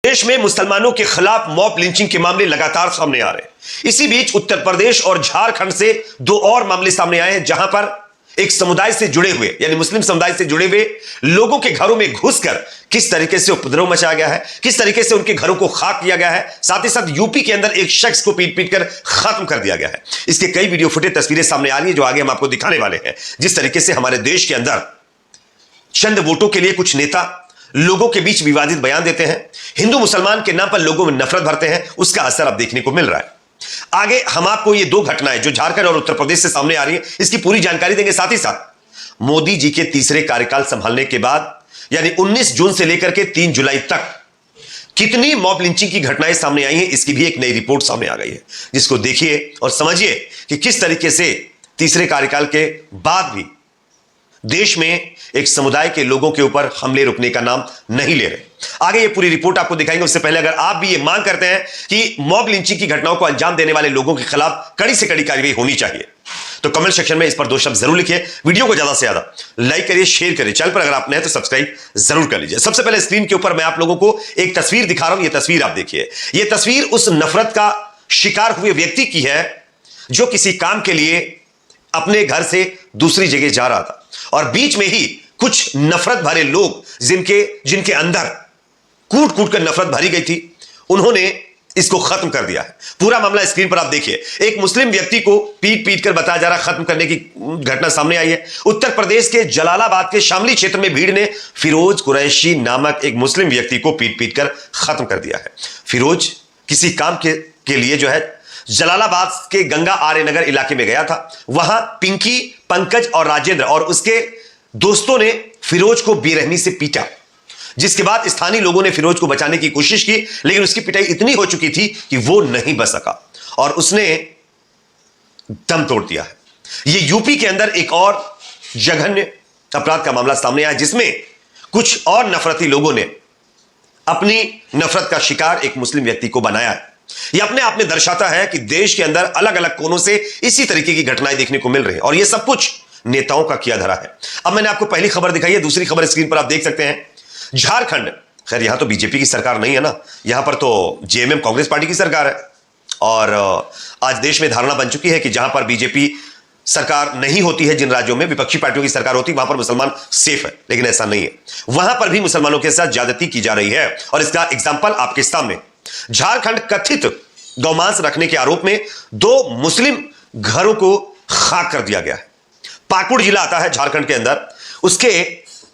देश में मुसलमानों के खिलाफ मॉब लिंचिंग के मामले लगातार सामने आ रहे हैं। इसी बीच उत्तर प्रदेश और झारखंड से दो और मामले सामने आए हैं, जहां पर एक समुदाय से जुड़े हुए यानी मुस्लिम समुदाय से जुड़े हुए लोगों के घरों में घुसकर किस तरीके से उपद्रव मचाया गया है, किस तरीके से उनके घरों को खाक किया गया है, साथ ही साथ यूपी के अंदर एक शख्स को पीट कर खत्म कर दिया गया है। इसके कई वीडियो फुटेज तस्वीरें सामने आ रही है जो आगे हम आपको दिखाने वाले हैं। जिस तरीके से हमारे देश के अंदर चंद वोटों के लिए कुछ नेता लोगों के बीच विवादित बयान देते हैं, हिंदू मुसलमान के नाम पर लोगों में नफरत भरते हैं, उसका असर अब देखने को मिल रहा है। आगे हम आपको ये दो घटनाएं जो झारखंड और उत्तर प्रदेश से सामने आ रही है इसकी पूरी जानकारी देंगे। साथ ही साथ मोदी जी के तीसरे कार्यकाल संभालने के बाद यानी 19 जून से लेकर के 3 जुलाई तक कितनी मॉब लिंचिंग की घटनाएं सामने आई हैं इसकी भी एक नई रिपोर्ट सामने आ गई है, जिसको देखिए और समझिए कि किस तरीके से तीसरे कार्यकाल के बाद भी देश में एक समुदाय के लोगों के ऊपर हमले रुकने का नाम नहीं ले रहे। आगे ये पूरी रिपोर्ट आपको दिखाएंगे। उससे पहले अगर आप भी ये मांग करते हैं कि मॉब लिंचिंग की घटनाओं को अंजाम देने वाले लोगों के खिलाफ कड़ी से कड़ी कार्रवाई होनी चाहिए तो कमेंट सेक्शन में इस पर 2 शब्द जरूर लिखिए। वीडियो को ज्यादा से ज्यादा लाइक करिए, शेयर करिए। चैनल पर अगर आप नए हैं तो सब्सक्राइब जरूर कर लीजिए। सबसे पहले स्क्रीन के ऊपर मैं आप लोगों को एक तस्वीर दिखा रहा हूं। यह तस्वीर आप देखिए। यह तस्वीर उस नफरत का शिकार हुए व्यक्ति की है जो किसी काम के लिए अपने घर से दूसरी जगह जा रहा था और बीच में ही कुछ नफरत भरे लोग जिनके अंदर कूट कूट कर नफरत भरी गई थी, उन्होंने इसको खत्म कर दिया है। पूरा मामला स्क्रीन पर आप देखिए। एक मुस्लिम व्यक्ति को पीट कर बताया जा रहा खत्म करने की घटना सामने आई है। उत्तर प्रदेश के जलालाबाद के शामली क्षेत्र में भीड़ ने फिरोज कुरैशी नामक एक मुस्लिम व्यक्ति को पीट कर खत्म कर दिया है। फिरोज किसी काम के लिए जो है जलालाबाद के गंगा आर्य नगर इलाके में गया था। वहां पिंकी, पंकज और राजेंद्र और उसके दोस्तों ने फिरोज को बेरहमी से पीटा, जिसके बाद स्थानीय लोगों ने फिरोज को बचाने की कोशिश की, लेकिन उसकी पिटाई इतनी हो चुकी थी कि वो नहीं बच सका और उसने दम तोड़ दिया है। यह यूपी के अंदर एक और जघन्य अपराध का मामला सामने आया, जिसमें कुछ और नफरती लोगों ने अपनी नफरत का शिकार एक मुस्लिम व्यक्ति को बनाया है। यह अपने आप में दर्शाता है कि देश के अंदर अलग अलग कोनों से इसी तरीके की घटनाएं देखने को मिल रही हैं और यह सब कुछ नेताओं का किया धरा है। अब मैंने आपको पहली खबर दिखाई है, दूसरी खबर स्क्रीन पर आप देख सकते हैं। झारखंड, खैर यहां तो बीजेपी की सरकार नहीं है ना, यहां पर तो जेएमएम कांग्रेस पार्टी की सरकार है और आज देश में धारणा बन चुकी है कि जहां पर बीजेपी सरकार नहीं होती है, जिन राज्यों में विपक्षी पार्टियों की सरकार होती है वहां पर मुसलमान सेफ है, लेकिन ऐसा नहीं है। वहां पर भी मुसलमानों के साथ ज्यादती की जा रही है और इसका एग्जाम्पल आपके सामने। झारखंड कथित गौमांस रखने के आरोप में 2 मुस्लिम घरों को खाक कर दिया गया है। पाकुड़ जिला आता है झारखंड के अंदर। उसके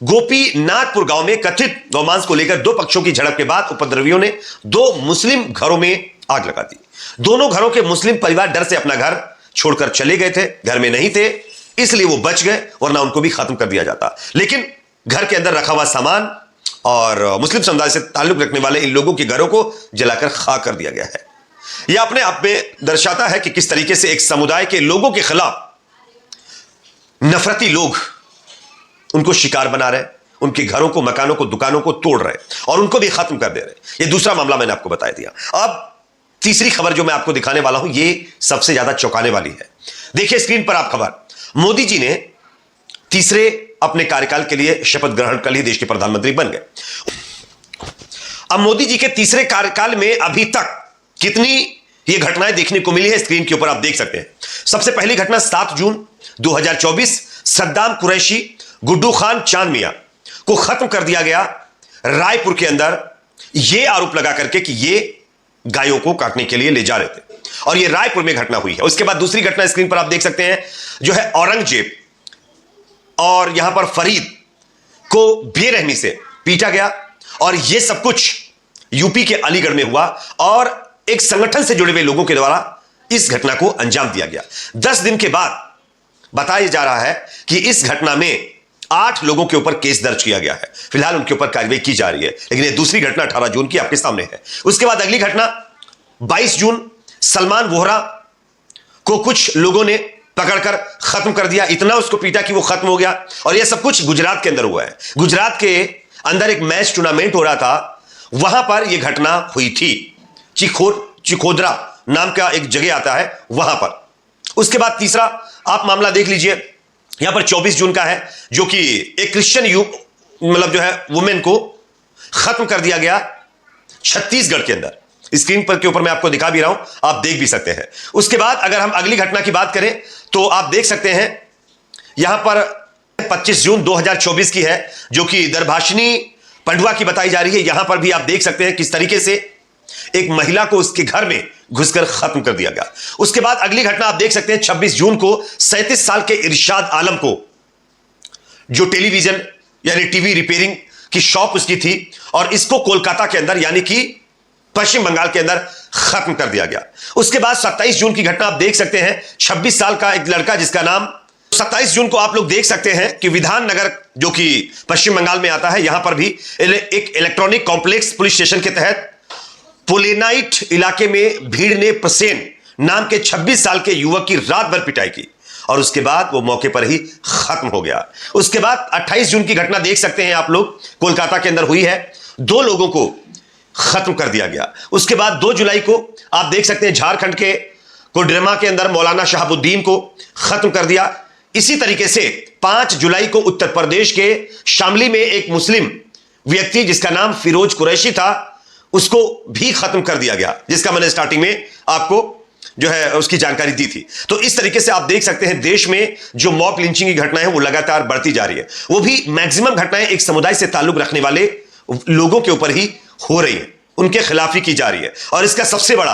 गोपीनाथपुर गांव में कथित गौमांस को लेकर 2 पक्षों की झड़प के बाद उपद्रवियों ने 2 मुस्लिम घरों में आग लगा दी। दोनों घरों के मुस्लिम परिवार डर से अपना घर छोड़कर चले गए थे, घर में नहीं थे, इसलिए वो बच गए, वरना उनको भी खत्म कर दिया जाता। लेकिन घर के अंदर रखा हुआ सामान और मुस्लिम समुदाय से ताल्लुक रखने वाले इन लोगों के घरों को जलाकर खाक कर दिया गया है। यह अपने आप में दर्शाता है कि किस तरीके से एक समुदाय के लोगों के खिलाफ नफरती लोग उनको शिकार बना रहे, उनके घरों को, मकानों को, दुकानों को तोड़ रहे और उनको भी खत्म कर दे रहे। यह दूसरा मामला मैंने आपको बता दिया। अब तीसरी खबर जो मैं आपको दिखाने वाला हूं, यह सबसे ज्यादा चौंकाने वाली है। देखिए स्क्रीन पर आप खबर। मोदी जी ने तीसरे अपने कार्यकाल के लिए शपथ ग्रहण कर ली, देश के प्रधानमंत्री बन गए। अब मोदी जी के तीसरे कार्यकाल में अभी तक कितनी ये घटनाएं देखने को मिली है, स्क्रीन के ऊपर आप देख सकते हैं। सबसे पहली घटना 7 जून 2024, सद्दाम कुरैशी, गुड्डू खान, चांद मियां को खत्म कर दिया गया रायपुर के अंदर, यह आरोप लगा करके कि ये गायों को काटने के लिए ले जा रहे थे और यह रायपुर में घटना हुई है। उसके बाद दूसरी घटना स्क्रीन पर आप देख सकते हैं जो है औरंगजेब और यहां पर फरीद को बेरहमी से पीटा गया और यह सब कुछ यूपी के अलीगढ़ में हुआ और एक संगठन से जुड़े हुए लोगों के द्वारा इस घटना को अंजाम दिया गया। 10 दिन के बाद बताया जा रहा है कि इस घटना में 8 लोगों के ऊपर केस दर्ज किया गया है। फिलहाल उनके ऊपर कार्रवाई की जा रही है, लेकिन यह दूसरी घटना 18 जून की आपके सामने है। उसके बाद अगली घटना 22 जून, सलमान वोहरा को कुछ लोगों ने पकड़कर खत्म कर दिया, इतना उसको पीटा कि वो खत्म हो गया और यह सब कुछ गुजरात के अंदर हुआ है। गुजरात के अंदर एक मैच टूर्नामेंट हो रहा था, वहां पर यह घटना हुई थी। चिखोदरा नाम का एक जगह आता है वहां पर। उसके बाद तीसरा आप मामला देख लीजिए, यहां पर 24 जून का है, जो कि एक क्रिश्चियन जो है वुमेन को खत्म कर दिया गया छत्तीसगढ़ के अंदर। स्क्रीन पर के ऊपर मैं आपको दिखा भी रहा हूं, आप देख भी सकते हैं। उसके बाद अगर हम अगली घटना की बात करें तो आप देख सकते हैं यहां पर 25 जून 2024 की है, जो कि दरभाषिनी पंडुआ की बताई जा रही है। यहां पर भी आप देख सकते हैं किस तरीके से एक महिला को उसके घर में घुसकर खत्म कर दिया गया। उसके बाद अगली घटना आप देख सकते हैं 26 जून को 37 साल के इरशाद आलम को, जो टेलीविजन यानी टीवी रिपेयरिंग की शॉप उसकी थी, और इसको कोलकाता के अंदर यानी कि पश्चिम बंगाल के अंदर खत्म कर दिया गया। उसके बाद 27 जून की घटना आप देख सकते हैं 26 साल का एक लड़का जिसका नाम, 27 जून को आप लोग देख सकते हैं कि विधान नगर जो कि पश्चिम बंगाल में आता है, यहां पर भी एक इलेक्ट्रॉनिक कॉम्प्लेक्स पुलिस स्टेशन के तहत पोलेनाइट इलाके में भीड़ ने प्रसेन नाम के 26 साल के युवक की रात भर पिटाई की और उसके बाद वो मौके पर ही खत्म हो गया। उसके बाद 28 जून की घटना देख सकते हैं आप लोग, कोलकाता के अंदर हुई है, 2 लोगों को खत्म कर दिया गया। उसके बाद 2 जुलाई को आप देख सकते हैं झारखंड के कोडरमा के अंदर मौलाना शहाबुद्दीन को खत्म कर दिया। इसी तरीके से 5 जुलाई को उत्तर प्रदेश के शामली में एक मुस्लिम व्यक्ति जिसका नाम फिरोज कुरैशी था, उसको भी खत्म कर दिया गया, जिसका मैंने स्टार्टिंग में आपको जो है उसकी जानकारी दी थी। तो इस तरीके से आप देख सकते हैं देश में जो मॉब लिंचिंग की घटनाएं हैं वो लगातार बढ़ती जा रही है। वो भी मैक्सिमम घटनाएं एक समुदाय से ताल्लुक रखने वाले लोगों के ऊपर ही हो रही है, उनके खिलाफ ही की जा रही है। और इसका सबसे बड़ा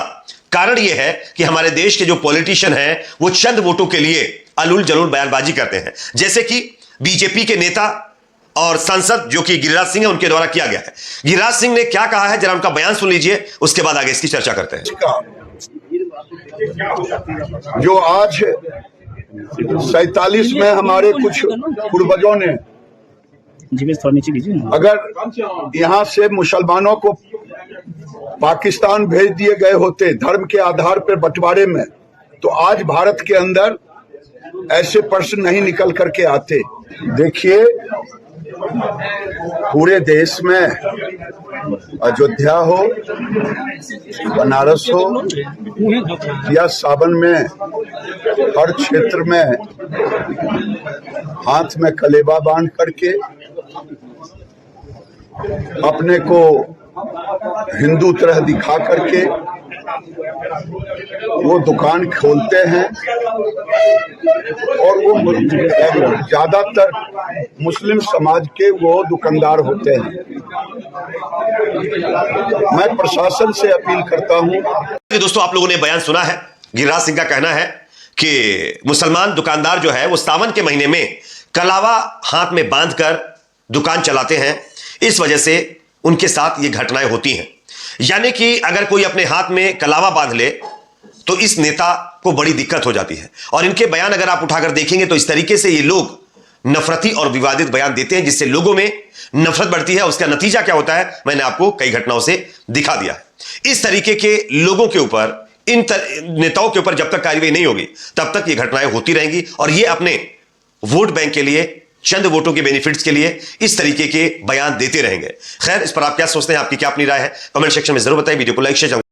कारण यह है कि हमारे देश के जो पॉलिटिशियन हैं वो चंद वोटों के लिए अलूल जलूल बयानबाजी करते हैं, जैसे कि बीजेपी के नेता और सांसद जो कि गिरिराज सिंह है, उनके द्वारा किया गया है। गिरिराज सिंह ने क्या कहा है जरा उनका बयान सुन लीजिए, उसके बाद आगे इसकी चर्चा करते हैं। जो आज 47 में हमारे कुछ पूर्वजों ने अगर यहाँ से मुसलमानों को पाकिस्तान भेज दिए गए होते धर्म के आधार पर बंटवारे में, तो आज भारत के अंदर ऐसे प्रश्न नहीं निकल करके आते। देखिए, पूरे देश में अयोध्या हो, बनारस हो या सावन में, हर क्षेत्र में हाथ में कलेवा बांध करके अपने को हिंदू तरह दिखा करके वो दुकान खोलते हैं और वो ज्यादातर मुस्लिम समाज के वो दुकानदार होते हैं। मैं प्रशासन से अपील करता हूं। दोस्तों, आप लोगों ने बयान सुना है। गिरिराज सिंह का कहना है कि मुसलमान दुकानदार जो है वो सावन के महीने में कलावा हाथ में बांधकर दुकान चलाते हैं, इस वजह से उनके साथ ये घटनाएं होती हैं। यानी कि अगर कोई अपने हाथ में कलावा बांध ले तो इस नेता को बड़ी दिक्कत हो जाती है। और इनके बयान अगर आप उठाकर देखेंगे तो इस तरीके से ये लोग नफरती और विवादित बयान देते हैं, जिससे लोगों में नफरत बढ़ती है। उसका नतीजा क्या होता है मैंने आपको कई घटनाओं से दिखा दिया है। इस तरीके के लोगों के ऊपर, इन नेताओं के ऊपर जब तक कार्रवाई नहीं होगी तब तक ये घटनाएं होती रहेंगी और ये अपने वोट बैंक के लिए, चंद वोटों के बेनिफिट्स के लिए इस तरीके के बयान देते रहेंगे। खैर, इस पर आप क्या सोचते हैं, आपकी क्या अपनी राय है, कमेंट सेक्शन में जरूर बताएं। वीडियो को लाइक शेयर